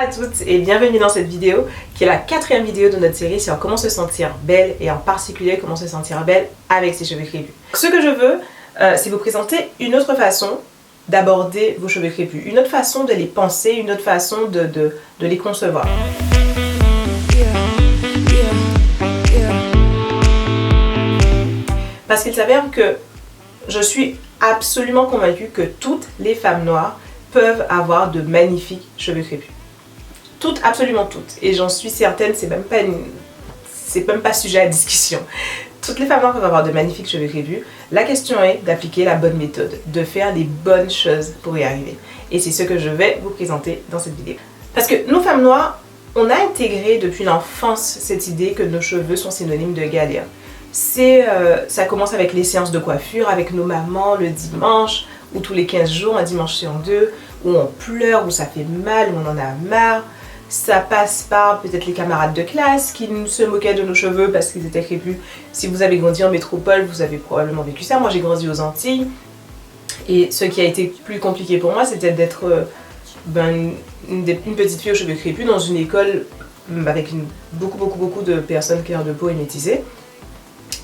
à toutes et bienvenue dans cette vidéo qui est la 4e vidéo de notre série sur comment se sentir belle et en particulier comment se sentir belle avec ses cheveux crépus. Ce que je veux, c'est vous présenter une autre façon d'aborder vos cheveux crépus, une autre façon de les penser, une autre façon de les concevoir. Parce qu'il s'avère que je suis absolument convaincue que toutes les femmes noires peuvent avoir de magnifiques cheveux crépus. Toutes, absolument toutes. Et j'en suis certaine, c'est même pas sujet à discussion. Toutes les femmes noires peuvent avoir de magnifiques cheveux crépus. La question est d'appliquer la bonne méthode, de faire les bonnes choses pour y arriver. Et c'est ce que je vais vous présenter dans cette vidéo. Parce que nous, femmes noires, on a intégré depuis l'enfance cette idée que nos cheveux sont synonymes de galère. Ça commence avec les séances de coiffure, avec nos mamans le dimanche, ou tous les 15 jours, un dimanche sur deux, où on pleure, où ça fait mal, où on en a marre. Ça passe par peut-être les camarades de classe qui se moquaient de nos cheveux parce qu'ils étaient crépus. Si vous avez grandi en métropole, vous avez probablement vécu ça. Moi, j'ai grandi aux Antilles. Et ce qui a été plus compliqué pour moi, c'était d'être une petite fille aux cheveux crépus dans une école avec beaucoup de personnes claires de peau et métissées.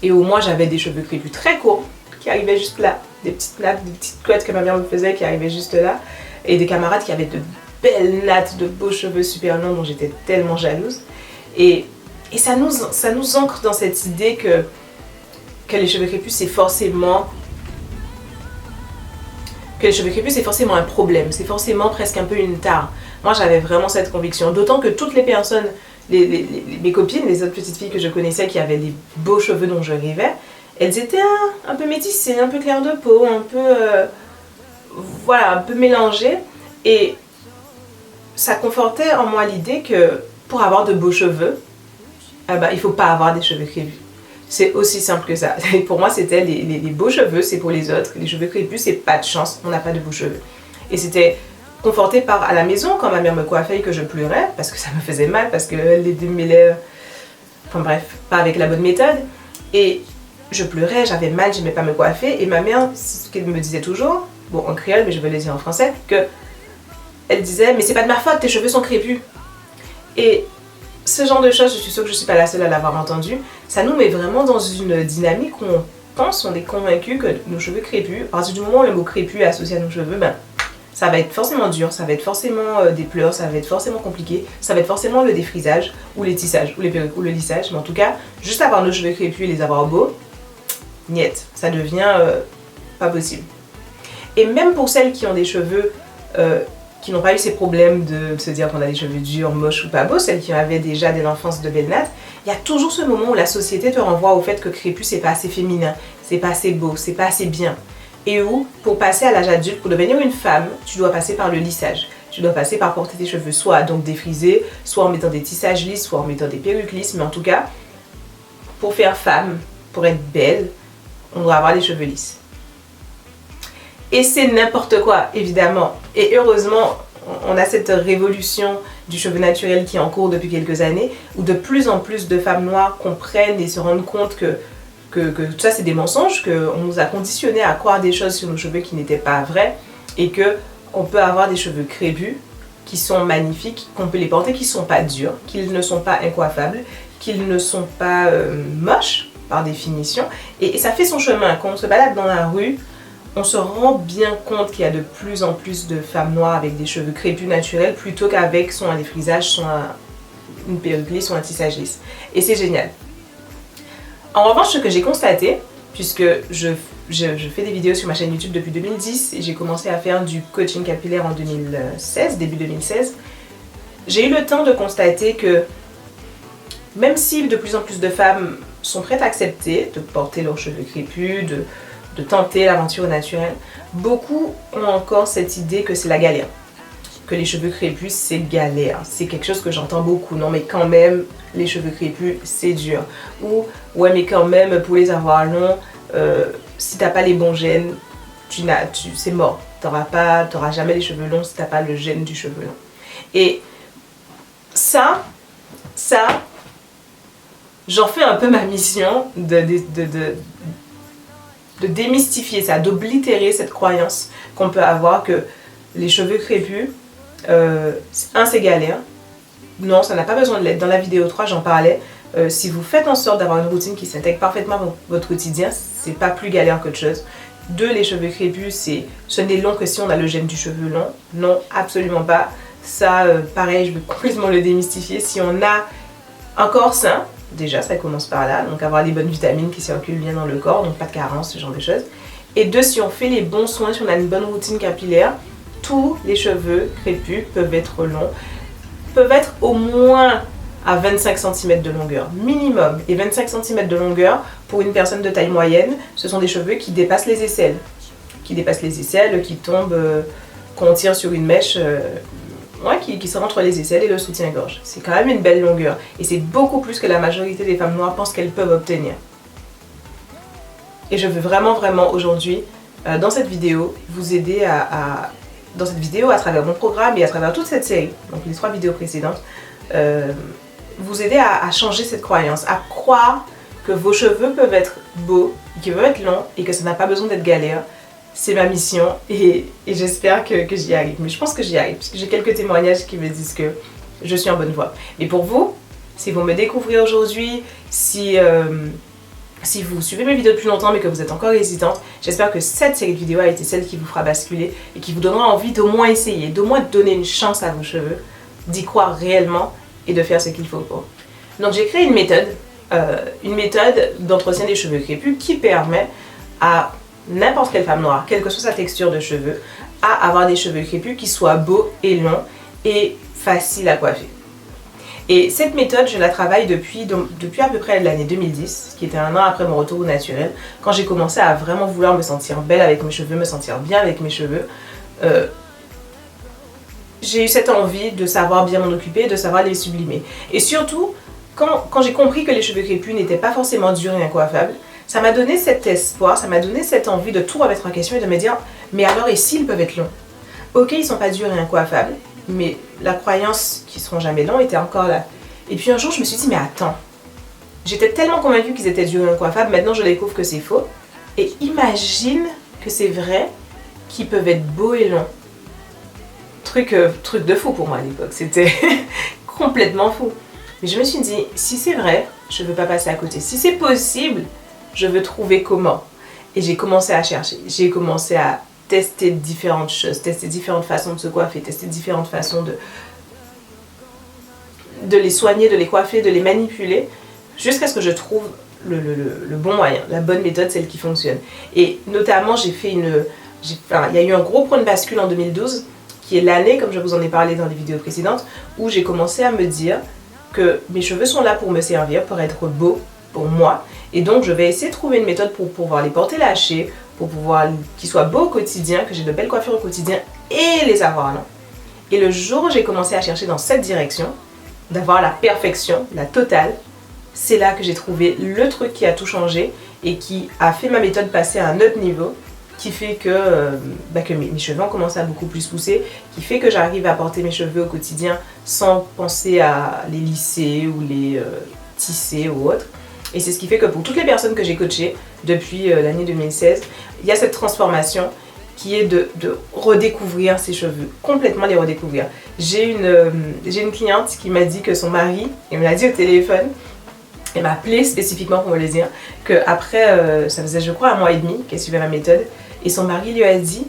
Et où moi, j'avais des cheveux crépus très courts qui arrivaient juste là. Des petites nattes, des petites couettes que ma mère me faisait qui arrivaient juste là. Et des camarades qui avaient de belles nattes, de beaux cheveux super longs dont j'étais tellement jalouse. Et ça nous ancre dans cette idée que les cheveux crépus c'est forcément un problème, c'est forcément presque un peu une tare. Moi j'avais vraiment cette conviction, d'autant que toutes les personnes, mes copines, les autres petites filles que je connaissais qui avaient des beaux cheveux dont je rêvais, elles étaient un peu métissées, un peu claires de peau, un peu mélangées. Et ça confortait en moi l'idée que pour avoir de beaux cheveux, il ne faut pas avoir des cheveux crépus. C'est aussi simple que ça. Et pour moi, c'était les beaux cheveux, c'est pour les autres. Les cheveux crépus, c'est pas de chance, on n'a pas de beaux cheveux. Et c'était conforté par à la maison, quand ma mère me coiffait et que je pleurais, parce que ça me faisait mal, parce qu'elle les démêlait, enfin bref, pas avec la bonne méthode. Et je pleurais, j'avais mal, j'aimais pas me coiffer. Et ma mère, ce qu'elle me disait toujours, bon en créole, mais je vais le dire en français, que elle disait, mais c'est pas de ma faute, tes cheveux sont crépus. Et ce genre de choses, je suis sûre que je suis pas la seule à l'avoir entendu, ça nous met vraiment dans une dynamique où on est convaincu que nos cheveux crépus, à partir du moment où le mot crépus est associé à nos cheveux, ça va être forcément dur, ça va être forcément des pleurs, ça va être forcément compliqué, ça va être forcément le défrisage, ou les tissages, ou les perruques, ou le lissage, mais en tout cas, juste avoir nos cheveux crépus et les avoir beaux, niet, ça devient pas possible. Et même pour celles qui ont des cheveux qui n'ont pas eu ces problèmes de se dire qu'on a des cheveux durs, moches ou pas beaux, celles qui avaient déjà dès l'enfance de belles nattes, il y a toujours ce moment où la société te renvoie au fait que crépus c'est pas assez féminin, c'est pas assez beau, c'est pas assez bien. Et où, pour passer à l'âge adulte, pour devenir une femme, tu dois passer par le lissage. Tu dois passer par porter tes cheveux soit donc défrisés, soit en mettant des tissages lisses, soit en mettant des perruques lisses, mais en tout cas, pour faire femme, pour être belle, on doit avoir les cheveux lisses. Et c'est n'importe quoi, évidemment. Et heureusement, on a cette révolution du cheveu naturel qui est en cours depuis quelques années, où de plus en plus de femmes noires comprennent et se rendent compte que tout ça c'est des mensonges, qu'on nous a conditionnés à croire des choses sur nos cheveux qui n'étaient pas vraies, et qu'on peut avoir des cheveux crépus qui sont magnifiques, qu'on peut les porter, qui ne sont pas durs, qu'ils ne sont pas incoiffables, qu'ils ne sont pas moches par définition. Et ça fait son chemin. Quand on se balade dans la rue, on se rend bien compte qu'il y a de plus en plus de femmes noires avec des cheveux crépus naturels plutôt qu'avec soit un défrisage, soit une perruque lisse, soit un tissage lisse. Et c'est génial. En revanche, ce que j'ai constaté, puisque je fais des vidéos sur ma chaîne YouTube depuis 2010 et j'ai commencé à faire du coaching capillaire en 2016, début 2016, j'ai eu le temps de constater que même si de plus en plus de femmes sont prêtes à accepter de porter leurs cheveux crépus, de tenter l'aventure naturelle, beaucoup ont encore cette idée que c'est la galère. Que les cheveux crépus, c'est galère. C'est quelque chose que j'entends beaucoup. Non mais quand même, les cheveux crépus, c'est dur. Ou, ouais mais quand même, pour les avoir longs, si t'as pas les bons gènes, c'est mort. T'auras jamais les cheveux longs si t'as pas le gène du cheveu long. Et ça, j'en fais un peu ma mission de démystifier ça, d'oblitérer cette croyance qu'on peut avoir que les cheveux crépus, c'est galère, non, ça n'a pas besoin de l'être. Dans la vidéo 3, j'en parlais. Si vous faites en sorte d'avoir une routine qui s'intègre parfaitement dans votre quotidien, c'est pas plus galère qu'autre chose. 2, les cheveux crépus, ce n'est long que si on a le gène du cheveu long. Non, absolument pas. Ça, pareil, je veux complètement le démystifier. Si on a un corps sain, déjà, ça commence par là. Donc avoir les bonnes vitamines qui circulent bien dans le corps, donc pas de carence, ce genre de choses. Et 2, si on fait les bons soins, si on a une bonne routine capillaire, tous les cheveux crépus peuvent être longs, peuvent être au moins à 25 cm de longueur, minimum. Et 25 cm de longueur, pour une personne de taille moyenne, ce sont des cheveux qui dépassent les aisselles. Qui tombent, qu'on tire sur une mèche, qui sont entre les aisselles et le soutien-gorge. C'est quand même une belle longueur. Et c'est beaucoup plus que la majorité des femmes noires pensent qu'elles peuvent obtenir. Et je veux vraiment, vraiment aujourd'hui, dans cette vidéo, vous aider à travers mon programme et à travers toute cette série, donc les 3 vidéos précédentes, vous aider à changer cette croyance, à croire que vos cheveux peuvent être beaux, qu'ils peuvent être longs et que ça n'a pas besoin d'être galère. C'est ma mission et j'espère que j'y arrive. Mais je pense que j'y arrive puisque j'ai quelques témoignages qui me disent que je suis en bonne voie. Mais pour vous, si vous me découvrez aujourd'hui, si vous suivez mes vidéos depuis longtemps mais que vous êtes encore hésitante, j'espère que cette série de vidéos a été celle qui vous fera basculer et qui vous donnera envie d'au moins essayer, d'au moins donner une chance à vos cheveux, d'y croire réellement et de faire ce qu'il faut pour. Donc j'ai créé une méthode d'entretien des cheveux crépus qui permet à n'importe quelle femme noire, quelle que soit sa texture de cheveux, à avoir des cheveux crépus qui soient beaux et longs et faciles à coiffer. Et cette méthode, je la travaille depuis à peu près l'année 2010, qui était un an après mon retour au naturel, quand j'ai commencé à vraiment vouloir me sentir belle avec mes cheveux, me sentir bien avec mes cheveux. J'ai eu cette envie de savoir bien m'en occuper, de savoir les sublimer. Et surtout, quand j'ai compris que les cheveux crépus n'étaient pas forcément durs et incoiffables, ça m'a donné cet espoir, ça m'a donné cette envie de tout remettre en question et de me dire, mais alors et s'ils peuvent être longs? Ok, ils sont pas durs et incoiffables, mais la croyance qu'ils seront jamais longs était encore là. Et puis un jour, je me suis dit, mais attends, j'étais tellement convaincue qu'ils étaient durs et incoiffables, maintenant je découvre que c'est faux. Et imagine que c'est vrai qu'ils peuvent être beaux et longs. Truc de fou pour moi à l'époque, c'était complètement fou. Mais je me suis dit, si c'est vrai, je ne veux pas passer à côté. Si c'est possible, je veux trouver comment. Et j'ai commencé à chercher, j'ai commencé à tester différentes choses, tester différentes façons de se coiffer, tester différentes façons de les soigner, de les coiffer, de les manipuler, jusqu'à ce que je trouve le bon moyen, la bonne méthode, celle qui fonctionne. Et notamment, il y a eu un gros point de bascule en 2012, qui est l'année, comme je vous en ai parlé dans les vidéos précédentes, où j'ai commencé à me dire que mes cheveux sont là pour me servir, pour être beaux pour moi. Et donc, je vais essayer de trouver une méthode pour pouvoir les porter lâchés, pour pouvoir qu'ils soient beaux au quotidien, que j'ai de belles coiffures au quotidien et les avoir longs. Et le jour où j'ai commencé à chercher dans cette direction, d'avoir la perfection, la totale, c'est là que j'ai trouvé le truc qui a tout changé et qui a fait ma méthode passer à un autre niveau, qui fait que mes cheveux ont commencé à beaucoup plus pousser, qui fait que j'arrive à porter mes cheveux au quotidien sans penser à les lisser ou les tisser ou autre. Et c'est ce qui fait que pour toutes les personnes que j'ai coachées depuis l'année 2016, il y a cette transformation qui est de redécouvrir ses cheveux, complètement les redécouvrir. J'ai une cliente qui m'a dit que son mari, elle me l'a dit au téléphone, elle m'a appelé spécifiquement pour me le dire, qu'après, ça faisait je crois 1 mois et demi qu'elle suivait ma méthode, et son mari lui a dit,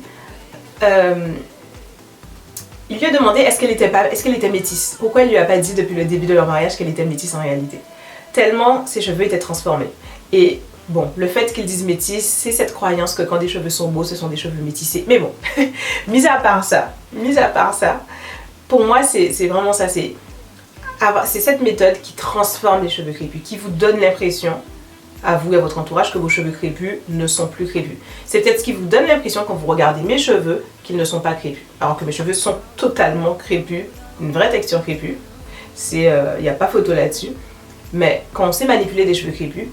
il lui a demandé est-ce qu'elle était métisse. Pourquoi il lui a pas dit depuis le début de leur mariage qu'elle était métisse en réalité. Tellement ses cheveux étaient transformés. Et bon, le fait qu'ils disent métisse, c'est cette croyance que quand des cheveux sont beaux, ce sont des cheveux métissés. Mais bon, mis à part ça, pour moi c'est vraiment ça, c'est cette méthode qui transforme les cheveux crépus, qui vous donne l'impression, à vous et à votre entourage, que vos cheveux crépus ne sont plus crépus. C'est peut-être ce qui vous donne l'impression quand vous regardez mes cheveux qu'ils ne sont pas crépus. Alors que mes cheveux sont totalement crépus, une vraie texture crépue. Il n'y a pas photo là-dessus. Mais quand on sait manipuler des cheveux crépus,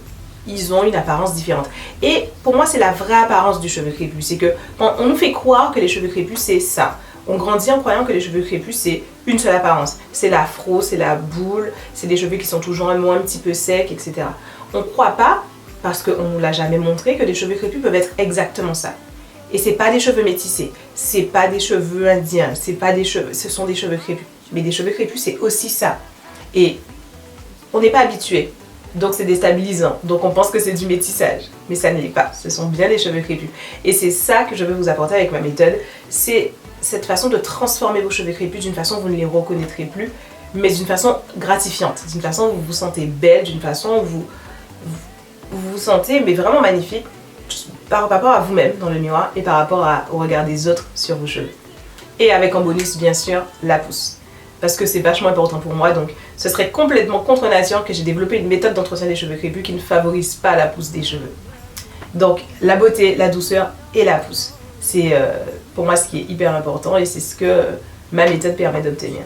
ils ont une apparence différente. Et pour moi, c'est la vraie apparence du cheveu crépus. C'est que on nous fait croire que les cheveux crépus, c'est ça. On grandit en croyant que les cheveux crépus, c'est une seule apparence. C'est l'afro, c'est la boule, c'est des cheveux qui sont toujours un petit peu secs, etc. On ne croit pas, parce qu'on ne nous l'a jamais montré, que les cheveux crépus peuvent être exactement ça. Et c'est pas des cheveux métissés, c'est pas des cheveux indiens, ce sont des cheveux crépus. Mais des cheveux crépus, c'est aussi ça. Et on n'est pas habitué. Donc c'est déstabilisant. Donc on pense que c'est du métissage. Mais ça ne l'est pas. Ce sont bien des cheveux crépus. Et c'est ça que je veux vous apporter avec ma méthode. C'est cette façon de transformer vos cheveux crépus d'une façon où vous ne les reconnaîtrez plus, mais d'une façon gratifiante. D'une façon où vous vous sentez belle, d'une façon où vous vous sentez mais vraiment magnifique par rapport à vous-même dans le miroir et par rapport au regard des autres sur vos cheveux. Et avec en bonus, bien sûr, la pousse. Parce que c'est vachement important pour moi, donc ce serait complètement contre nature que j'ai développé une méthode d'entretien des cheveux crépus qui ne favorise pas la pousse des cheveux. Donc la beauté, la douceur et la pousse. C'est pour moi ce qui est hyper important et c'est ce que ma méthode permet d'obtenir.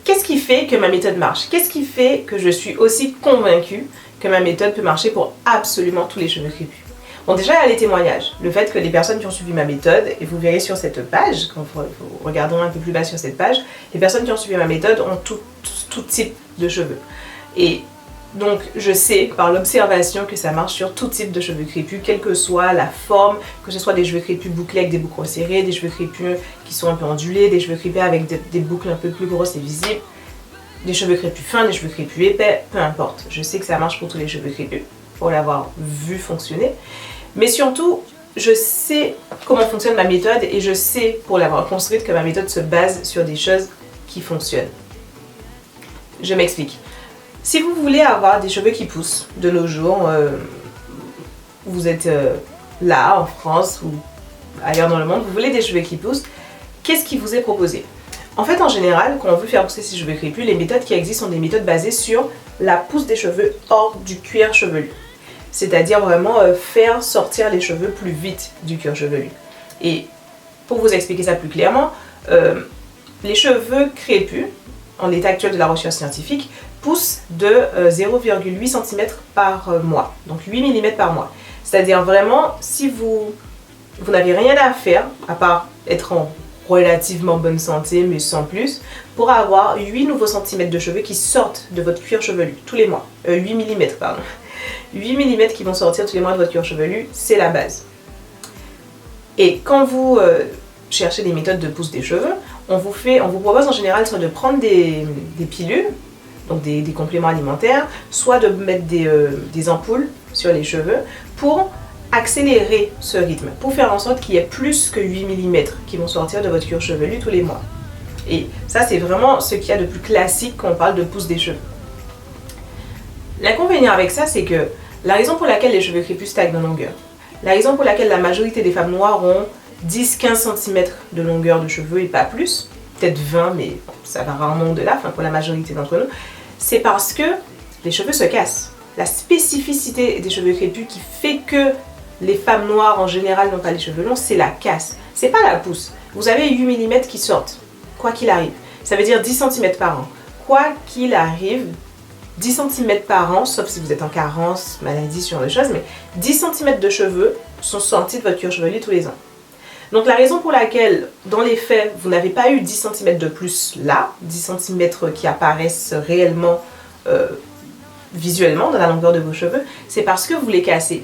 Qu'est-ce qui fait que ma méthode marche? Qu'est-ce qui fait que je suis aussi convaincue que ma méthode peut marcher pour absolument tous les cheveux crépus? Bon, déjà, il y a les témoignages. Le fait que les personnes qui ont suivi ma méthode, et vous verrez sur cette page, quand vous regarderez un peu plus bas sur cette page, les personnes qui ont suivi ma méthode ont tout type de cheveux. Et donc, je sais par l'observation que ça marche sur tout type de cheveux crépus, quelle que soit la forme, que ce soit des cheveux crépus bouclés avec des boucles resserrées, des cheveux crépus qui sont un peu ondulés, des cheveux crépus avec des boucles un peu plus grosses et visibles, des cheveux crépus fins, des cheveux crépus épais, peu importe. Je sais que ça marche pour tous les cheveux crépus, pour l'avoir vu fonctionner. Mais surtout, je sais comment fonctionne ma méthode et je sais, pour l'avoir construite, que ma méthode se base sur des choses qui fonctionnent. Je m'explique. Si vous voulez avoir des cheveux qui poussent de nos jours, vous êtes là, en France ou ailleurs dans le monde, vous voulez des cheveux qui poussent, qu'est-ce qui vous est proposé? En fait, en général, quand on veut faire pousser ses cheveux crépus, les méthodes qui existent sont des méthodes basées sur la pousse des cheveux hors du cuir chevelu. C'est-à-dire vraiment faire sortir les cheveux plus vite du cuir chevelu. Et pour vous expliquer ça plus clairement, les cheveux crépus, en l'état actuel de la recherche scientifique, poussent de 0,8 cm par mois, donc 8 mm par mois. C'est-à-dire vraiment, si vous n'avez rien à faire, à part être en relativement bonne santé, mais sans plus, pour avoir 8 nouveaux centimètres de cheveux qui sortent de votre cuir chevelu tous les mois. 8 mm, pardon. 8 mm qui vont sortir tous les mois de votre cuir chevelu, c'est la base. Et quand vous cherchez des méthodes de pousse des cheveux, on vous propose en général soit de prendre des pilules, donc des compléments alimentaires, soit de mettre des ampoules sur les cheveux pour accélérer ce rythme, pour faire en sorte qu'il y ait plus que 8 mm qui vont sortir de votre cuir chevelu tous les mois. Et ça, c'est vraiment ce qu'il y a de plus classique quand on parle de pousse des cheveux. L'inconvénient avec ça, c'est que la raison pour laquelle les cheveux crépus stagnent en longueur, la raison pour laquelle la majorité des femmes noires ont 10-15 cm de longueur de cheveux et pas plus, peut-être 20, mais ça va rarement au-delà, enfin pour la majorité d'entre nous, c'est parce que les cheveux se cassent. La spécificité des cheveux crépus qui fait que les femmes noires en général n'ont pas les cheveux longs, c'est la casse. C'est pas la pousse. Vous avez 8 mm qui sortent, quoi qu'il arrive. Ça veut dire 10 cm par an. Quoi qu'il arrive, 10 cm par an, sauf si vous êtes en carence, maladie, ce genre de choses, mais 10 cm de cheveux sont sortis de votre cuir chevelu tous les ans. Donc la raison pour laquelle, dans les faits, vous n'avez pas eu 10 cm de plus là, 10 cm qui apparaissent réellement, visuellement, dans la longueur de vos cheveux, c'est parce que vous les cassez.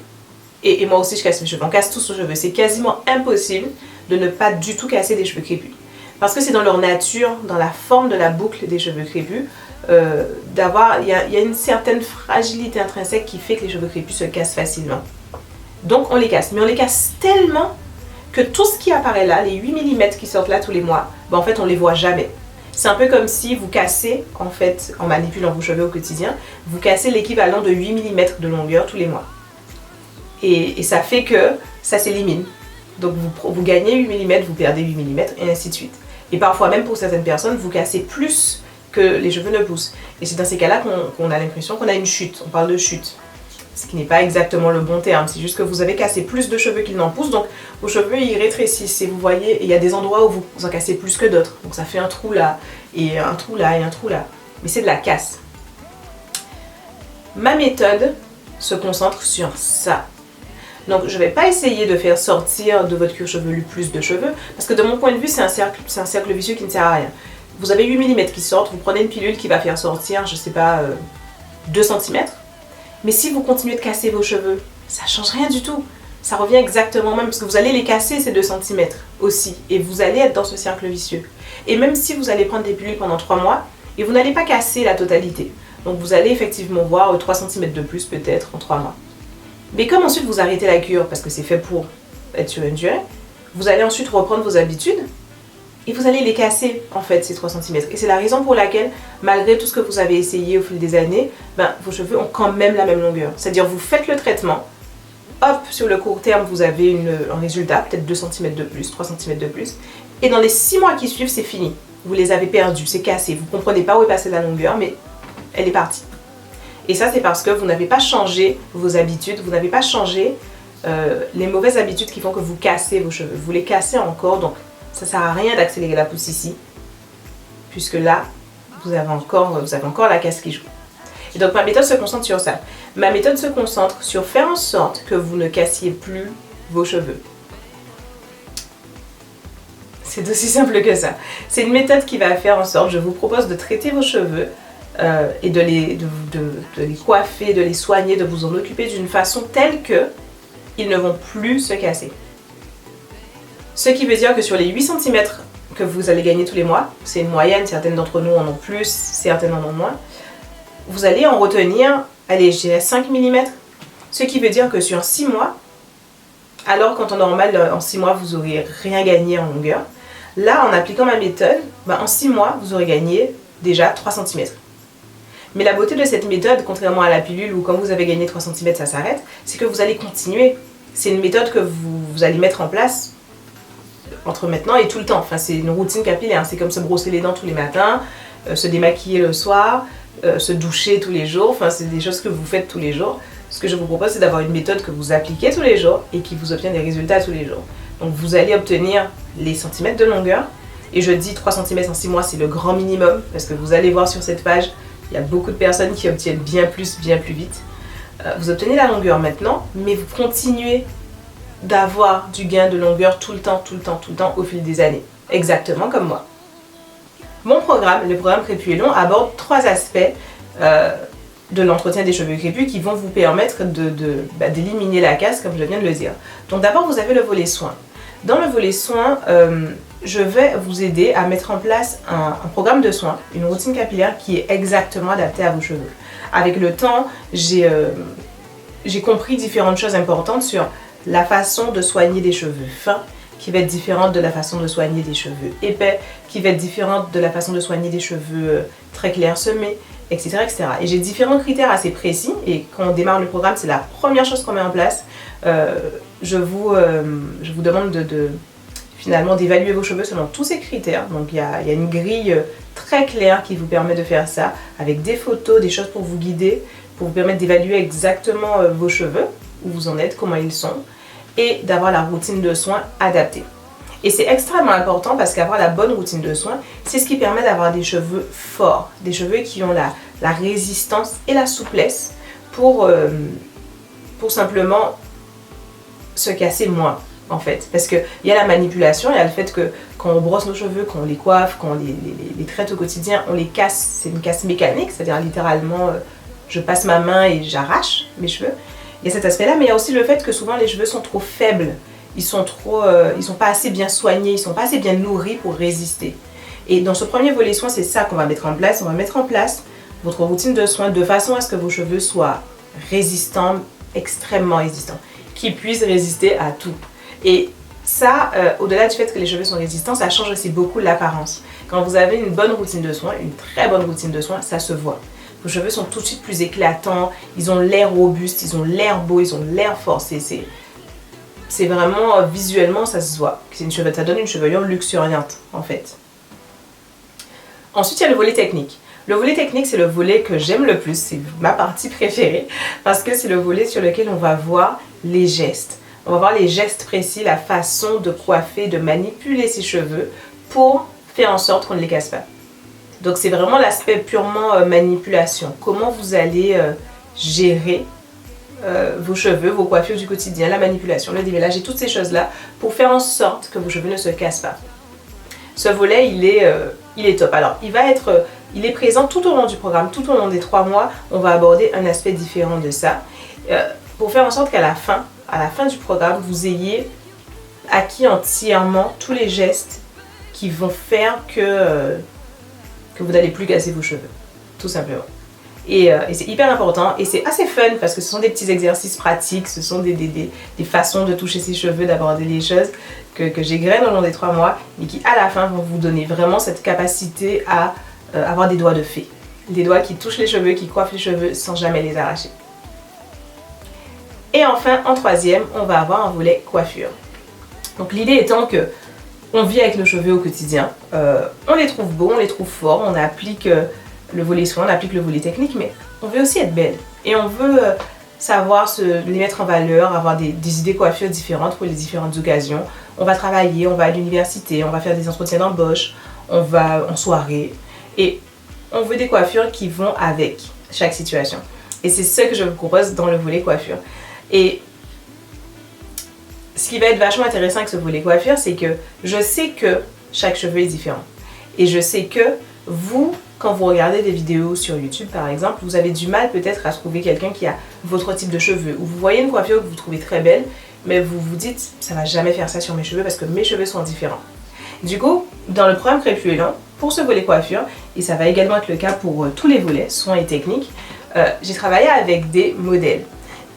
Et moi aussi je casse mes cheveux, on casse tous nos cheveux. C'est quasiment impossible de ne pas du tout casser des cheveux crépus. Parce que c'est dans leur nature, dans la forme de la boucle des cheveux crépus, il y a une certaine fragilité intrinsèque qui fait que les cheveux crépus se cassent facilement. Donc on les casse, mais on les casse tellement que tout ce qui apparaît là, les 8 mm qui sortent là tous les mois, ben en fait on les voit jamais. C'est un peu comme si vous cassez, en fait, en manipulant vos cheveux au quotidien, vous cassez l'équivalent de 8 mm de longueur tous les mois. Et ça fait que ça s'élimine. Donc vous gagnez 8 mm, vous perdez 8 mm, et ainsi de suite. Et parfois même pour certaines personnes, vous cassez plus que les cheveux ne poussent. Et c'est dans ces cas-là qu'on a l'impression qu'on a une chute. On parle de chute. Ce qui n'est pas exactement le bon terme. C'est juste que vous avez cassé plus de cheveux qu'il n'en pousse. Donc vos cheveux ils rétrécissent. Et vous voyez, il y a des endroits où vous en cassez plus que d'autres. Donc ça fait un trou là, et un trou là, et un trou là. Mais c'est de la casse. Ma méthode se concentre sur ça. Donc je ne vais pas essayer de faire sortir de votre cuir chevelu plus de cheveux, parce que de mon point de vue c'est un cercle vicieux qui ne sert à rien. Vous avez 8 mm qui sortent, vous prenez une pilule qui va faire sortir, je sais pas, 2 cm. Mais si vous continuez de casser vos cheveux, ça ne change rien du tout. Ça revient exactement même, parce que vous allez les casser ces 2 cm aussi, et vous allez être dans ce cercle vicieux. Et même si vous allez prendre des pilules pendant 3 mois, et vous n'allez pas casser la totalité. Donc vous allez effectivement voir 3 cm de plus peut-être en 3 mois. Mais comme ensuite vous arrêtez la cure, parce que c'est fait pour être sur une durée, vous allez ensuite reprendre vos habitudes et vous allez les casser en fait ces 3 cm. Et c'est la raison pour laquelle, malgré tout ce que vous avez essayé au fil des années, vos cheveux ont quand même la même longueur. C'est-à-dire vous faites le traitement, hop, sur le court terme vous avez un résultat, peut-être 2 cm de plus, 3 cm de plus, et dans les 6 mois qui suivent c'est fini. Vous les avez perdus, c'est cassé, vous ne comprenez pas où est passée la longueur, mais elle est partie. Et ça c'est parce que vous n'avez pas changé vos habitudes, vous n'avez pas changé les mauvaises habitudes qui font que vous cassez vos cheveux. Vous les cassez encore, donc ça ne sert à rien d'accélérer la pousse ici, puisque là, vous avez encore la casse qui joue. Et donc ma méthode se concentre sur ça. Ma méthode se concentre sur faire en sorte que vous ne cassiez plus vos cheveux. C'est aussi simple que ça. C'est une méthode qui va faire en sorte, je vous propose de traiter vos cheveux et de les coiffer, de les soigner, de vous en occuper d'une façon telle que ils ne vont plus se casser. Ce qui veut dire que sur les 8 cm que vous allez gagner tous les mois, c'est une moyenne, certaines d'entre nous en ont plus, certaines en ont moins, vous allez en retenir, allez, je dirais 5 mm. Ce qui veut dire que sur 6 mois, alors qu'en temps normal, en 6 mois, vous n'aurez rien gagné en longueur, là, en appliquant ma méthode, en 6 mois, vous aurez gagné déjà 3 cm. Mais la beauté de cette méthode, contrairement à la pilule où quand vous avez gagné 3 cm, ça s'arrête, c'est que vous allez continuer. C'est une méthode que vous allez mettre en place entre maintenant et tout le temps. Enfin, c'est une routine capillaire. C'est comme se brosser les dents tous les matins, se démaquiller le soir, se doucher tous les jours. Enfin, c'est des choses que vous faites tous les jours. Ce que je vous propose, c'est d'avoir une méthode que vous appliquez tous les jours et qui vous obtient des résultats tous les jours. Donc, vous allez obtenir les centimètres de longueur. Et je dis 3 cm en 6 mois, c'est le grand minimum parce que vous allez voir sur cette page, il y a beaucoup de personnes qui obtiennent bien plus vite. Vous obtenez la longueur maintenant, mais vous continuez d'avoir du gain de longueur tout le temps au fil des années. Exactement comme moi. Mon programme, le programme Crépus et Long, aborde 3 aspects de l'entretien des cheveux crépus qui vont vous permettre d'éliminer la casse, comme je viens de le dire. Donc d'abord, vous avez le volet soins. Dans le volet soins, je vais vous aider à mettre en place un programme de soins, une routine capillaire qui est exactement adaptée à vos cheveux. Avec le temps, j'ai compris différentes choses importantes sur la façon de soigner des cheveux fins, qui va être différente de la façon de soigner des cheveux épais, qui va être différente de la façon de soigner des cheveux très clairsemés, etc. etc. Et j'ai différents critères assez précis, et quand on démarre le programme, c'est la première chose qu'on met en place. Je vous demande finalement d'évaluer vos cheveux selon tous ces critères. Donc il y a une grille très claire qui vous permet de faire ça, avec des photos, des choses pour vous guider, pour vous permettre d'évaluer exactement vos cheveux, où vous en êtes, comment ils sont, et d'avoir la routine de soins adaptée. Et c'est extrêmement important parce qu'avoir la bonne routine de soins, c'est ce qui permet d'avoir des cheveux forts, des cheveux qui ont la résistance et la souplesse pour simplement se casser moins, en fait. Parce qu'il y a la manipulation, il y a le fait que quand on brosse nos cheveux, quand on les coiffe, quand on les traite au quotidien, on les casse, c'est une casse mécanique, c'est-à-dire littéralement, je passe ma main et j'arrache mes cheveux. Il y a cet aspect-là, mais il y a aussi le fait que souvent les cheveux sont trop faibles. Ils sont pas assez bien soignés, ils sont pas assez bien nourris pour résister. Et dans ce premier volet soins, c'est ça qu'on va mettre en place. On va mettre en place votre routine de soins de façon à ce que vos cheveux soient résistants, extrêmement résistants, qu'ils puissent résister à tout. Et ça, au-delà du fait que les cheveux sont résistants, ça change aussi beaucoup l'apparence. Quand vous avez une bonne routine de soins, une très bonne routine de soins, ça se voit. Vos cheveux sont tout de suite plus éclatants, ils ont l'air robustes, ils ont l'air beaux, ils ont l'air forts. C'est vraiment, visuellement, ça se voit. Ça donne une chevelure luxuriante, en fait. Ensuite, il y a le volet technique. Le volet technique, c'est le volet que j'aime le plus, c'est ma partie préférée, parce que c'est le volet sur lequel on va voir les gestes. On va voir les gestes précis, la façon de coiffer, de manipuler ses cheveux pour faire en sorte qu'on ne les casse pas. Donc c'est vraiment l'aspect purement manipulation. Comment vous allez gérer vos cheveux, vos coiffures du quotidien, la manipulation, le démêlage et toutes ces choses-là pour faire en sorte que vos cheveux ne se cassent pas. Ce volet, il est top. Alors, il est présent tout au long du programme, tout au long des 3 mois, on va aborder un aspect différent de ça pour faire en sorte qu'à la fin du programme, vous ayez acquis entièrement tous les gestes qui vont faire que vous n'allez plus casser vos cheveux, tout simplement. Et c'est hyper important et c'est assez fun parce que ce sont des petits exercices pratiques, ce sont des façons de toucher ses cheveux, d'aborder les choses que j'égrène au long des 3 mois et qui à la fin vont vous donner vraiment cette capacité à avoir des doigts de fée. Des doigts qui touchent les cheveux, qui coiffent les cheveux sans jamais les arracher. Et enfin, en troisième, on va avoir un volet coiffure. Donc l'idée étant que on vit avec nos cheveux au quotidien, on les trouve beaux, on les trouve forts, on applique le volet soin, on applique le volet technique, mais on veut aussi être belle. Et on veut savoir les mettre en valeur, avoir des idées coiffure différentes pour les différentes occasions. On va travailler, on va à l'université, on va faire des entretiens d'embauche, on va en soirée. Et on veut des coiffures qui vont avec chaque situation. Et c'est ce que je vous propose dans le volet coiffure. Et ce qui va être vachement intéressant avec ce volet coiffure, c'est que je sais que chaque cheveu est différent. Et je sais que vous, quand vous regardez des vidéos sur YouTube par exemple, vous avez du mal peut-être à trouver quelqu'un qui a votre type de cheveux. Ou vous voyez une coiffure que vous trouvez très belle, mais vous vous dites, ça va jamais faire ça sur mes cheveux parce que mes cheveux sont différents. Du coup, dans le programme Crépusculant, pour ce volet coiffure, et ça va également être le cas pour tous les volets, soins et techniques, j'ai travaillé avec des modèles.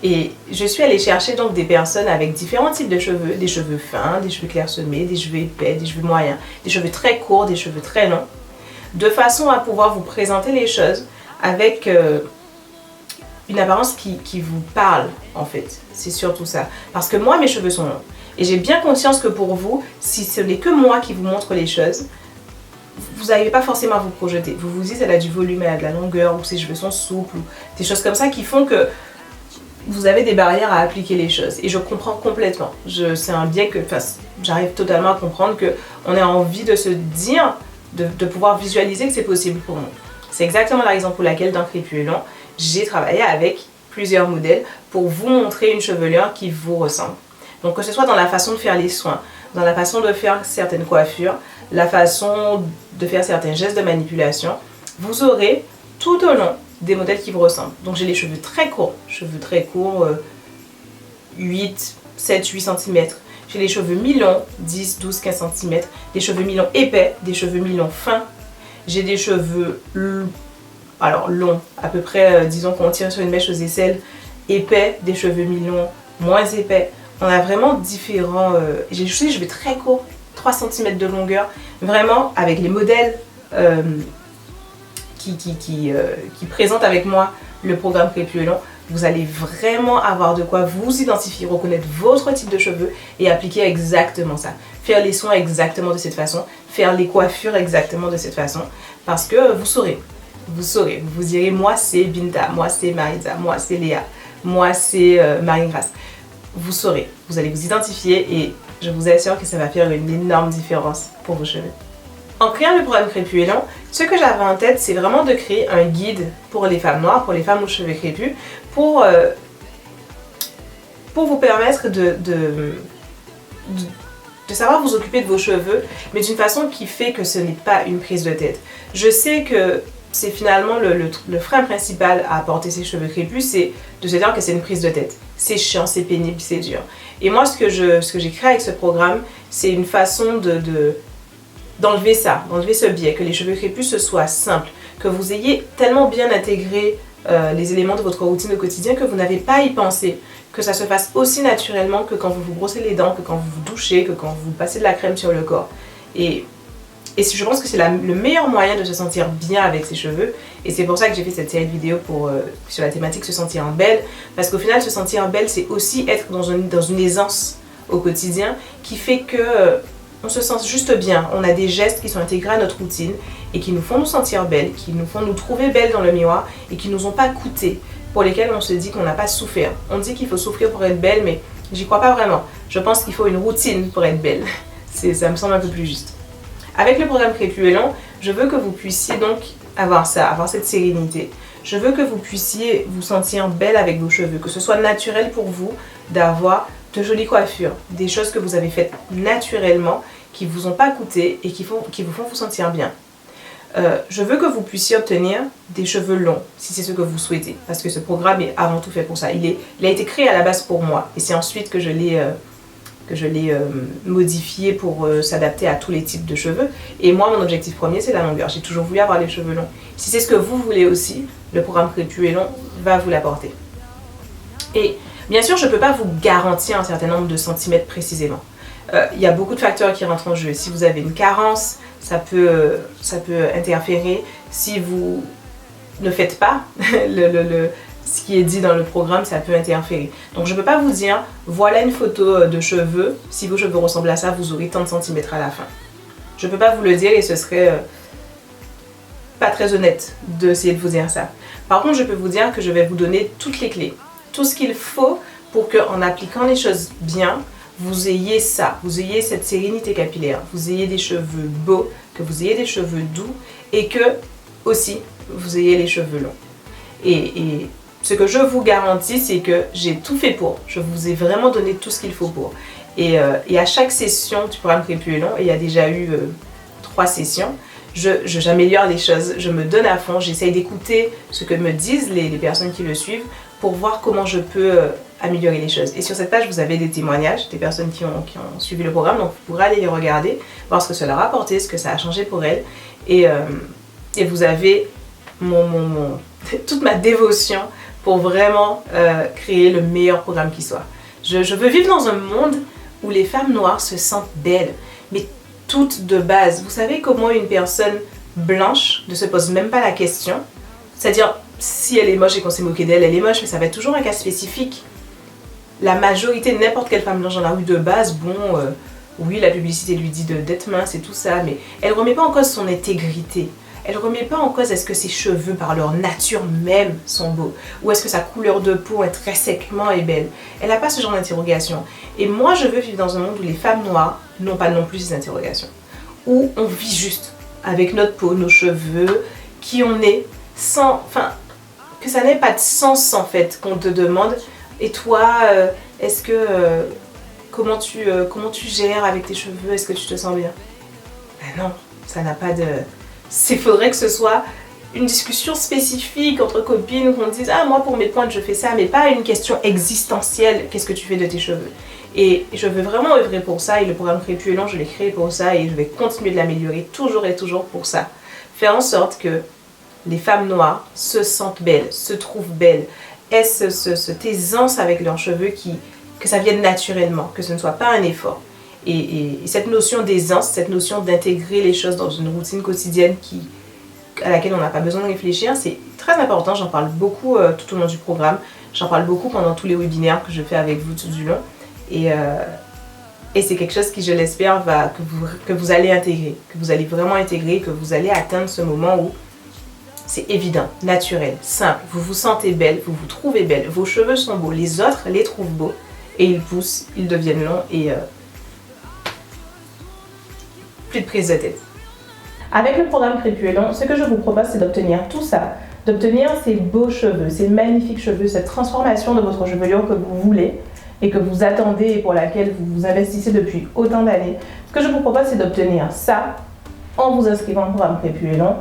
Et je suis allée chercher donc des personnes avec différents types de cheveux, des cheveux fins, des cheveux clairsemés, des cheveux épais, des cheveux moyens, des cheveux très courts, des cheveux très longs, de façon à pouvoir vous présenter les choses avec une apparence qui vous parle en fait. C'est surtout ça. Parce que moi, mes cheveux sont longs. Et j'ai bien conscience que pour vous, si ce n'est que moi qui vous montre les choses, vous n'arrivez pas forcément à vous projeter. Vous vous dites, elle a du volume, elle a de la longueur, ou ses cheveux sont souples, ou des choses comme ça qui font que vous avez des barrières à appliquer les choses. Et je comprends complètement. C'est un biais que j'arrive totalement à comprendre qu'on a envie de se dire, de pouvoir visualiser que c'est possible pour nous. C'est exactement la raison pour laquelle dans Crépusculant, j'ai travaillé avec plusieurs modèles pour vous montrer une chevelure qui vous ressemble. Donc que ce soit dans la façon de faire les soins, dans la façon de faire certaines coiffures, la façon de faire certains gestes de manipulation, vous aurez tout au long des modèles qui vous ressemblent. Donc j'ai les cheveux très courts, 7, 8 cm. J'ai les cheveux mi-longs, 10, 12, 15 cm. Des cheveux mi-longs épais, des cheveux mi-longs fins. J'ai des cheveux longs, à peu près, disons qu'on tire sur une mèche aux aisselles, épais, des cheveux mi-longs, moins épais. On a vraiment différents... j'ai aussi des cheveux très courts, 3 cm de longueur. Vraiment, avec les modèles qui présentent avec moi le programme Crépusculant, vous allez vraiment avoir de quoi vous identifier, reconnaître votre type de cheveux et appliquer exactement ça. Faire les soins exactement de cette façon, faire les coiffures exactement de cette façon, parce que vous saurez, vous direz, moi c'est Binta, moi c'est Marisa, moi c'est Léa, moi c'est Marie-Grâce. Vous saurez, vous allez vous identifier et je vous assure que ça va faire une énorme différence pour vos cheveux. En créant le programme Crépusculant, ce que j'avais en tête, c'est vraiment de créer un guide pour les femmes noires, pour les femmes aux cheveux crépus, pour vous permettre de savoir vous occuper de vos cheveux, mais d'une façon qui fait que ce n'est pas une prise de tête. Je sais que c'est finalement le frein principal à porter ses cheveux crépus, c'est de se dire que c'est une prise de tête. C'est chiant, c'est pénible, c'est dur. Et moi, ce que j'ai créé avec ce programme, c'est une façon d'enlever ça, d'enlever ce biais, que les cheveux crépus ce soit simple, que vous ayez tellement bien intégré les éléments de votre routine au quotidien que vous n'avez pas à y penser, que ça se fasse aussi naturellement que quand vous vous brossez les dents, que quand vous vous douchez, que quand vous passez de la crème sur le corps. Et je pense que c'est le meilleur moyen de se sentir bien avec ses cheveux, et c'est pour ça que j'ai fait cette série de vidéos sur la thématique se sentir belle, parce qu'au final se sentir belle c'est aussi être dans une aisance au quotidien qui fait que on se sent juste bien, on a des gestes qui sont intégrés à notre routine et qui nous font nous sentir belles, qui nous font nous trouver belles dans le miroir et qui nous ont pas coûté, pour lesquels on se dit qu'on n'a pas souffert. On dit qu'il faut souffrir pour être belle, mais j'y crois pas vraiment. Je pense qu'il faut une routine pour être belle. Ça me semble un peu plus juste. Avec le programme Crépusculant, je veux que vous puissiez donc avoir ça, avoir cette sérénité. Je veux que vous puissiez vous sentir belle avec vos cheveux, que ce soit naturel pour vous d'avoir de jolies coiffures, des choses que vous avez faites naturellement, qui vous ont pas coûté et qui vous font vous sentir bien. Je veux que vous puissiez obtenir des cheveux longs, si c'est ce que vous souhaitez, parce que ce programme est avant tout fait pour ça. Il a été créé à la base pour moi, et c'est ensuite que je l'ai que je l'ai modifié pour s'adapter à tous les types de cheveux. Et moi, mon objectif premier, c'est la longueur. J'ai toujours voulu avoir les cheveux longs. Si c'est ce que vous voulez aussi, le programme Crépus et Long va vous l'apporter. Et bien sûr, je ne peux pas vous garantir un certain nombre de centimètres précisément. Il y a beaucoup de facteurs qui rentrent en jeu. Si vous avez une carence, ça peut interférer. Si vous ne faites pas ce qui est dit dans le programme, ça peut interférer. Donc je ne peux pas vous dire, voilà une photo de cheveux, si vos cheveux ressemblent à ça, vous aurez tant de centimètres à la fin. Je ne peux pas vous le dire et ce serait pas très honnête d'essayer de vous dire ça. Par contre, je peux vous dire que je vais vous donner toutes les clés, tout ce qu'il faut pour qu'en appliquant les choses bien, vous ayez ça, vous ayez cette sérénité capillaire, vous ayez des cheveux beaux, que vous ayez des cheveux doux et que aussi vous ayez les cheveux longs. Et ce que je vous garantis, c'est que j'ai tout fait pour. Je vous ai vraiment donné tout ce qu'il faut pour. Et à chaque session du programme Crépus et Long, et il y a déjà eu 3 sessions, j'améliore les choses, je me donne à fond, j'essaye d'écouter ce que me disent les personnes qui le suivent pour voir comment je peux améliorer les choses. Et sur cette page, vous avez des témoignages des personnes qui ont suivi le programme, donc vous pourrez aller les regarder, voir ce que ça leur a apporté, ce que ça a changé pour elles. Et vous avez toute ma dévotion pour vraiment créer le meilleur programme qui soit. Je veux vivre dans un monde où les femmes noires se sentent belles, mais toutes de base. Vous savez comment une personne blanche ne se pose même pas la question? C'est-à-dire, si elle est moche et qu'on s'est moqué d'elle, elle est moche, mais ça va être toujours un cas spécifique. La majorité, n'importe quelle femme blanche dans la rue de base, oui, la publicité lui dit d'être mince et tout ça, mais elle ne remet pas en cause son intégrité. Elle ne remet pas en cause est-ce que ses cheveux par leur nature même sont beaux ou est-ce que sa couleur de peau intrinsèquement est belle. Elle n'a pas ce genre d'interrogation. Et moi, je veux vivre dans un monde où les femmes noires n'ont pas non plus ces interrogations. Où on vit juste avec notre peau, nos cheveux, qui on est, que ça n'ait pas de sens en fait, qu'on te demande « Et toi, comment tu gères avec tes cheveux? Est-ce que tu te sens bien ?» Ben non, ça n'a pas de... Il faudrait que ce soit une discussion spécifique entre copines, qu'on dise « Ah, moi pour mes pointes je fais ça », mais pas une question existentielle « Qu'est-ce que tu fais de tes cheveux ?» Et je veux vraiment œuvrer pour ça, et le programme Crépus et Long, je l'ai créé pour ça, et je vais continuer de l'améliorer toujours et toujours pour ça. Faire en sorte que les femmes noires se sentent belles, se trouvent belles, aient cette aisance avec leurs cheveux, que ça vienne naturellement, que ce ne soit pas un effort. Et cette notion d'aisance, cette notion d'intégrer les choses dans une routine quotidienne à laquelle on n'a pas besoin de réfléchir, c'est très important. J'en parle beaucoup tout au long du programme. J'en parle beaucoup pendant tous les webinaires que je fais avec vous tout du long. Et c'est quelque chose qui, je l'espère, que vous allez intégrer, que vous allez vraiment intégrer, que vous allez atteindre ce moment où c'est évident, naturel, simple. Vous vous sentez belle, vous vous trouvez belle, vos cheveux sont beaux, les autres les trouvent beaux et ils poussent, ils deviennent longs et... plus de prise de tête. Avec le programme Crépus et Long, ce que je vous propose, c'est d'obtenir tout ça, d'obtenir ces beaux cheveux, ces magnifiques cheveux, cette transformation de votre chevelure que vous voulez et que vous attendez et pour laquelle vous vous investissez depuis autant d'années. Ce que je vous propose, c'est d'obtenir ça en vous inscrivant au programme Crépus et Long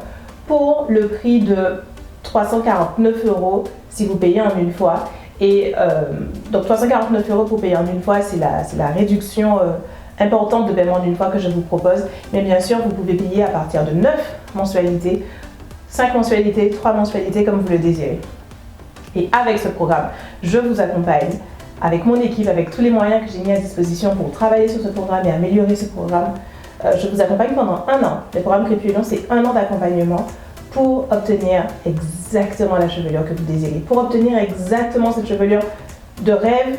pour le prix de 349 € si vous payez en une fois. Et donc 349 € pour payer en une fois, c'est la réduction importante de paiement d'une fois que je vous propose. Mais bien sûr, vous pouvez payer à partir de 9 mensualités, 5 mensualités, 3 mensualités comme vous le désirez. Et avec ce programme, je vous accompagne avec mon équipe, avec tous les moyens que j'ai mis à disposition pour travailler sur ce programme et améliorer ce programme. Je vous accompagne pendant 1 an. Le programme Crépus et Long, c'est 1 an d'accompagnement pour obtenir exactement la chevelure que vous désirez, pour obtenir exactement cette chevelure de rêve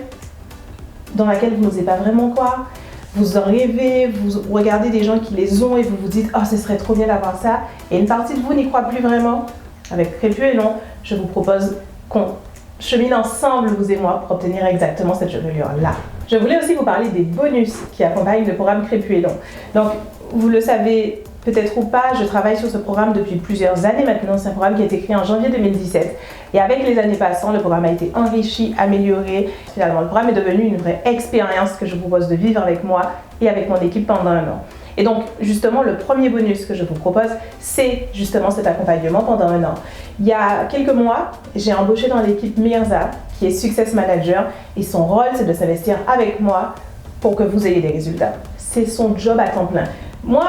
dans laquelle vous n'osez pas vraiment croire. Vous en rêvez, vous regardez des gens qui les ont et vous vous dites « Oh, ce serait trop bien d'avoir ça » et une partie de vous n'y croit plus vraiment. Avec Crépus et Long, je vous propose qu'on chemine ensemble, vous et moi, pour obtenir exactement cette chevelure-là. Je voulais aussi vous parler des bonus qui accompagnent le programme Crépus et Long. Donc, vous le savez peut-être ou pas, je travaille sur ce programme depuis plusieurs années maintenant. C'est un programme qui a été créé en janvier 2017. Et avec les années passant, le programme a été enrichi, amélioré. Finalement, le programme est devenu une vraie expérience que je vous propose de vivre avec moi et avec mon équipe pendant 1 an. Et donc, justement, le premier bonus que je vous propose, c'est justement cet accompagnement pendant 1 an. Il y a quelques mois, j'ai embauché dans l'équipe Mirza, qui est Success Manager, et son rôle, c'est de s'investir avec moi pour que vous ayez des résultats. C'est son job à temps plein. Moi,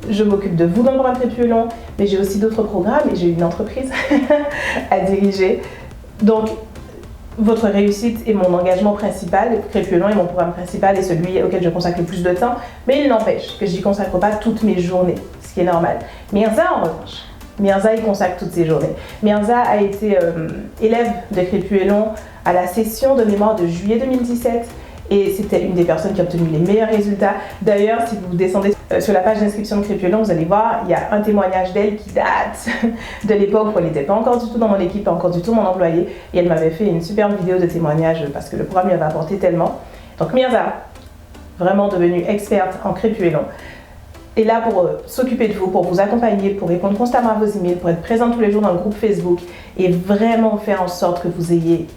je m'occupe de vous dans le programme Crépulon, mais j'ai aussi d'autres programmes et j'ai une entreprise à diriger. Donc, votre réussite est mon engagement principal. Crépulon est mon programme principal et celui auquel je consacre le plus de temps. Mais il n'empêche que je n'y consacre pas toutes mes journées, ce qui est normal. Mirza, en revanche, Mirza, il consacre toutes ses journées. Mirza a été élève de Crépulon à la session de mémoire de juillet 2017. Et c'était une des personnes qui a obtenu les meilleurs résultats. D'ailleurs, si vous descendez sur la page d'inscription de Crépulon, vous allez voir, il y a un témoignage d'elle qui date de l'époque où elle n'était pas encore du tout dans mon équipe, pas encore du tout mon employé. Et elle m'avait fait une superbe vidéo de témoignage parce que le programme lui avait apporté tellement. Donc Mirza, vraiment devenue experte en Crépulon, est là pour s'occuper de vous, pour vous accompagner, pour répondre constamment à vos emails, pour être présente tous les jours dans le groupe Facebook et vraiment faire en sorte que vous ayez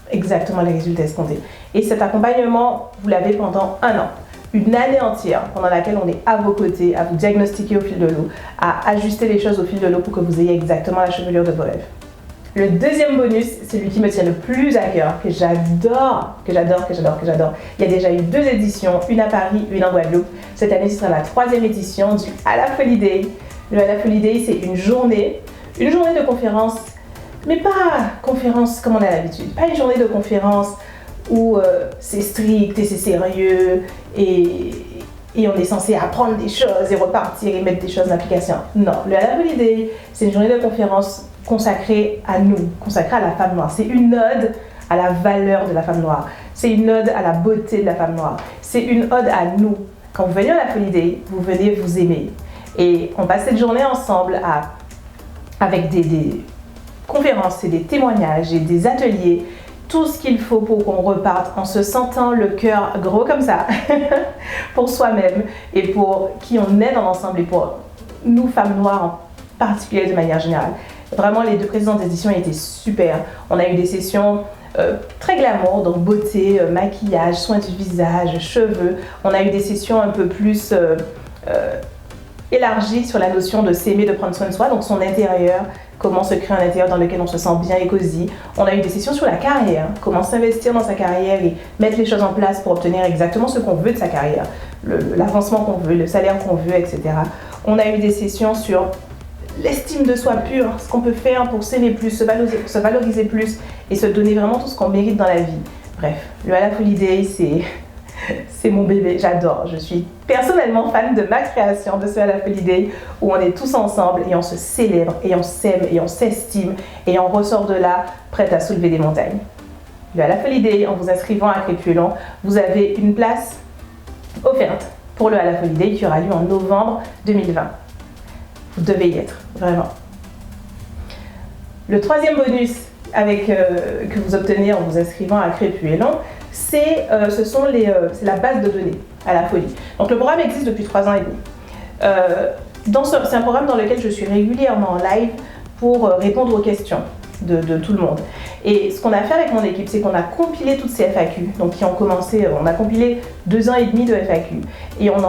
exactement les résultats escomptés. Et cet accompagnement, vous l'avez pendant 1 an. Une année entière pendant laquelle on est à vos côtés, à vous diagnostiquer au fil de l'eau, à ajuster les choses au fil de l'eau pour que vous ayez exactement la chevelure de vos rêves. Le deuxième bonus, c'est celui qui me tient le plus à cœur, que j'adore. Il y a déjà eu 2 éditions, une à Paris, une en Guadeloupe. Cette année, ce sera la 3e édition du À la Folie Day. Le À la Folie Day, c'est une journée de conférence, mais pas conférence comme on a l'habitude. Pas une journée de conférence où c'est strict et c'est sérieux et on est censé apprendre des choses et repartir et mettre des choses en application. Non, le À la Folie Day, c'est une journée de conférence consacrée à nous, consacrée à la femme noire. C'est une ode à la valeur de la femme noire. C'est une ode à la beauté de la femme noire. C'est une ode à nous. Quand vous venez à la Folie Day, vous venez vous aimer. Et on passe cette journée ensemble avec des conférences et des témoignages et des ateliers, tout ce qu'il faut pour qu'on reparte en se sentant le cœur gros comme ça pour soi-même et pour qui on est dans l'ensemble et pour nous femmes noires en particulier de manière générale. Vraiment, les 2 précédentes éditions étaient super. On a eu des sessions très glamour, donc beauté, maquillage, soins du visage, cheveux. On a eu des sessions un peu plus élargies sur la notion de s'aimer, de prendre soin de soi, donc son intérieur, comment se créer un intérieur dans lequel on se sent bien et cosy. On a eu des sessions sur la carrière, comment s'investir dans sa carrière et mettre les choses en place pour obtenir exactement ce qu'on veut de sa carrière, l'avancement qu'on veut, le salaire qu'on veut, etc. On a eu des sessions sur l'estime de soi pure, ce qu'on peut faire pour s'aimer plus, se valoriser plus et se donner vraiment tout ce qu'on mérite dans la vie. Bref, le À la Folie Day, c'est mon bébé, j'adore. Je suis personnellement fan de ma création de ce À la Folie Day où on est tous ensemble et on se célèbre et on s'aime et on s'estime et on ressort de là prête à soulever des montagnes. Le À la Folie Day, en vous inscrivant à Crépulon, vous avez une place offerte pour le À la Folie Day qui aura lieu en novembre 2020. Vous devez y être, vraiment. Le 3e bonus que vous obtenez en vous inscrivant à Crépulon, c'est la base de données à la folie. Donc le programme existe depuis 3 ans et demi. C'est un programme dans lequel je suis régulièrement en live pour répondre aux questions de tout le monde. Et ce qu'on a fait avec mon équipe, c'est qu'on a compilé toutes ces FAQ, donc qui ont commencé, on a compilé 2 ans et demi de FAQ, et on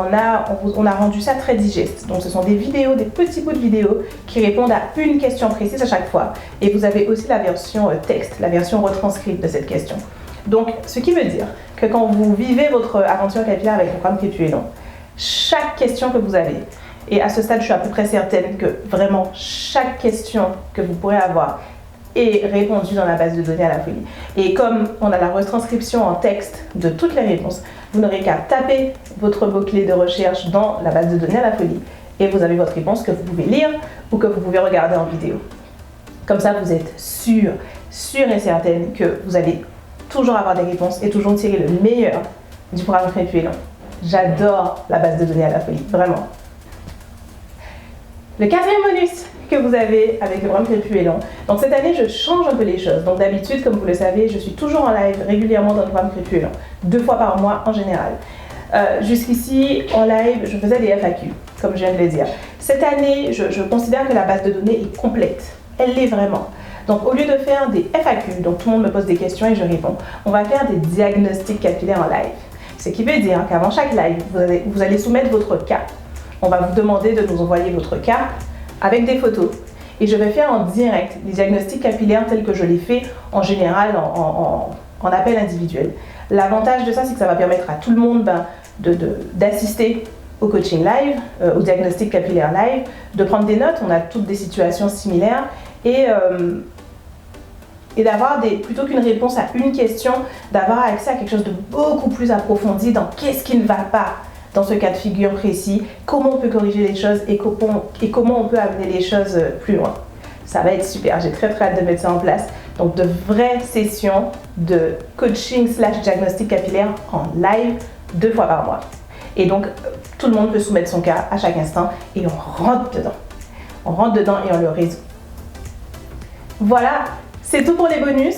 a rendu ça très digeste. Donc ce sont des vidéos, des petits bouts de vidéos qui répondent à une question précise à chaque fois. Et vous avez aussi la version texte, la version retranscrite de cette question. Donc, ce qui veut dire que quand vous vivez votre aventure capillaire avec le programme Crépulon, chaque question que vous avez, et à ce stade, je suis à peu près certaine que vraiment chaque question que vous pourrez avoir est répondue dans la base de données à la folie. Et comme on a la retranscription en texte de toutes les réponses, vous n'aurez qu'à taper votre mot-clé de recherche dans la base de données à la folie et vous avez votre réponse que vous pouvez lire ou que vous pouvez regarder en vidéo. Comme ça, vous êtes sûre et certaine que vous allez toujours avoir des réponses et toujours tirer le meilleur du programme Crépulon. J'adore la base de données à la folie, vraiment. Le 4e bonus que vous avez avec le programme Crépulon. Donc cette année, je change un peu les choses. Donc d'habitude, comme vous le savez, je suis toujours en live régulièrement dans le programme Crépulon, 2 fois par mois en général. Jusqu'ici, en live, je faisais des FAQ, comme je viens de le dire. Cette année, je considère que la base de données est complète. Elle l'est vraiment. Donc au lieu de faire des FAQ, donc tout le monde me pose des questions et je réponds, on va faire des diagnostics capillaires en live. Ce qui veut dire qu'avant chaque live, vous allez soumettre votre cas. On va vous demander de nous envoyer votre cas avec des photos. Et je vais faire en direct les diagnostics capillaires tels que je les fais en général en appel individuel. L'avantage de ça, c'est que ça va permettre à tout le monde d'assister au coaching live, au diagnostic capillaire live, de prendre des notes, on a toutes des situations similaires, et d'avoir plutôt qu'une réponse à une question, d'avoir accès à quelque chose de beaucoup plus approfondi dans qu'est-ce qui ne va pas dans ce cas de figure précis, comment on peut corriger les choses et comment on peut amener les choses plus loin. Ça va être super, j'ai très hâte de mettre ça en place. Donc de vraies sessions de coaching / diagnostic capillaire en live 2 fois par mois. Et donc tout le monde peut soumettre son cas à chaque instant et on rentre dedans. On rentre dedans et on le résout. Voilà, c'est tout pour les bonus.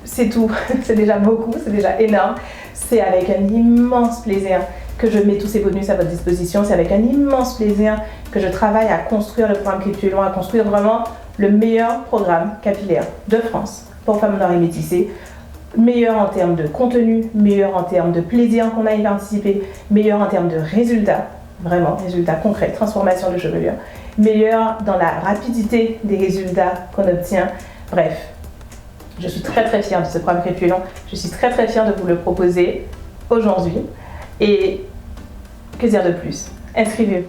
C'est tout, c'est déjà beaucoup, c'est déjà énorme. C'est avec un immense plaisir que je mets tous ces bonus à votre disposition. C'est avec un immense plaisir que je travaille à construire le programme Clip Plus Loin, à construire vraiment le meilleur programme capillaire de France pour femmes noires et métissées. Meilleur en termes de contenu, meilleur en termes de plaisir qu'on a y participer, meilleur en termes de résultats, vraiment résultats concrets, transformation de chevelure, meilleur dans la rapidité des résultats qu'on obtient. Bref, je suis très fière de ce programme Clip Plus Long. Je suis très fière de vous le proposer aujourd'hui. Et que dire de plus? Inscrivez-vous.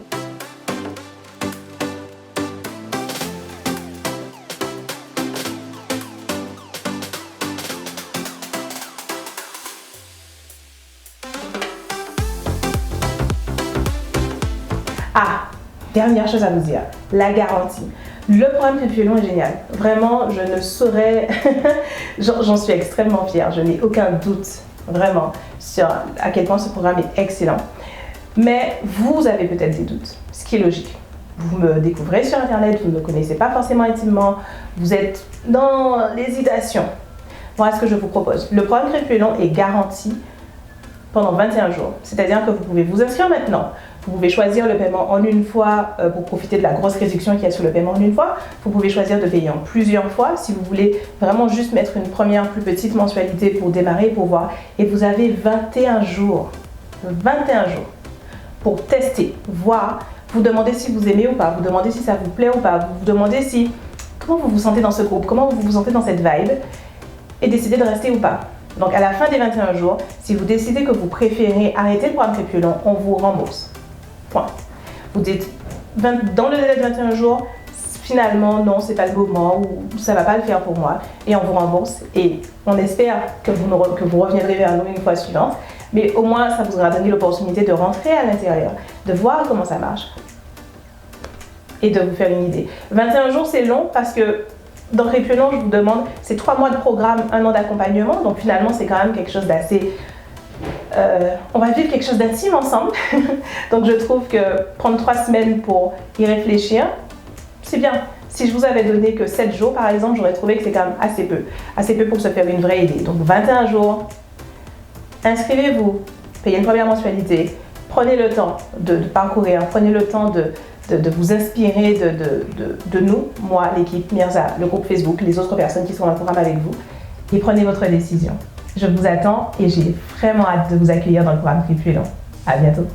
Ah, dernière chose à vous dire, la garantie. Le programme Clip Plus Long est génial. Vraiment, je ne saurais... J'en suis extrêmement fière. Je n'ai aucun doute, vraiment, sur à quel point ce programme est excellent. Mais vous avez peut-être des doutes, ce qui est logique. Vous me découvrez sur Internet, vous ne me connaissez pas forcément intimement, vous êtes dans l'hésitation. Voilà ce que je vous propose. Le programme Clip Plus Long est garanti pendant 21 jours. C'est-à-dire que vous pouvez vous inscrire maintenant. Vous pouvez choisir le paiement en une fois pour profiter de la grosse réduction qu'il y a sur le paiement en une fois. Vous pouvez choisir de payer en plusieurs fois si vous voulez vraiment juste mettre une première plus petite mensualité pour démarrer, pour voir. Et vous avez 21 jours pour tester, voir, vous demander si vous aimez ou pas, vous demander si ça vous plaît ou pas, vous demander comment vous vous sentez dans ce groupe, comment vous vous sentez dans cette vibe et décider de rester ou pas. Donc à la fin des 21 jours, si vous décidez que vous préférez arrêter le programme Clip Plus Long, on vous rembourse. Point. Vous dites, dans le délai de 21 jours, finalement, non, c'est pas le moment ou ça va pas le faire pour moi. Et on vous rembourse et on espère que vous reviendrez vers nous une fois suivante. Mais au moins, ça vous aura donné l'opportunité de rentrer à l'intérieur, de voir comment ça marche et de vous faire une idée. 21 jours, c'est long parce que dans Clip Plus Long, je vous demande, c'est 3 mois de programme, 1 an d'accompagnement. Donc finalement, c'est quand même quelque chose d'assez... on va vivre quelque chose d'intime ensemble. Donc je trouve que prendre 3 semaines pour y réfléchir, c'est bien. Si je vous avais donné que 7 jours par exemple, j'aurais trouvé que c'est quand même assez peu. Assez peu pour se faire une vraie idée. Donc 21 jours, inscrivez-vous, payez une première mensualité, prenez le temps de parcourir, prenez le temps de vous inspirer de nous, moi, l'équipe, Mirza, le groupe Facebook, les autres personnes qui sont dans le programme avec vous, et prenez votre décision. Je vous attends et j'ai vraiment hâte de vous accueillir dans le programme Clip Plus Long. À bientôt.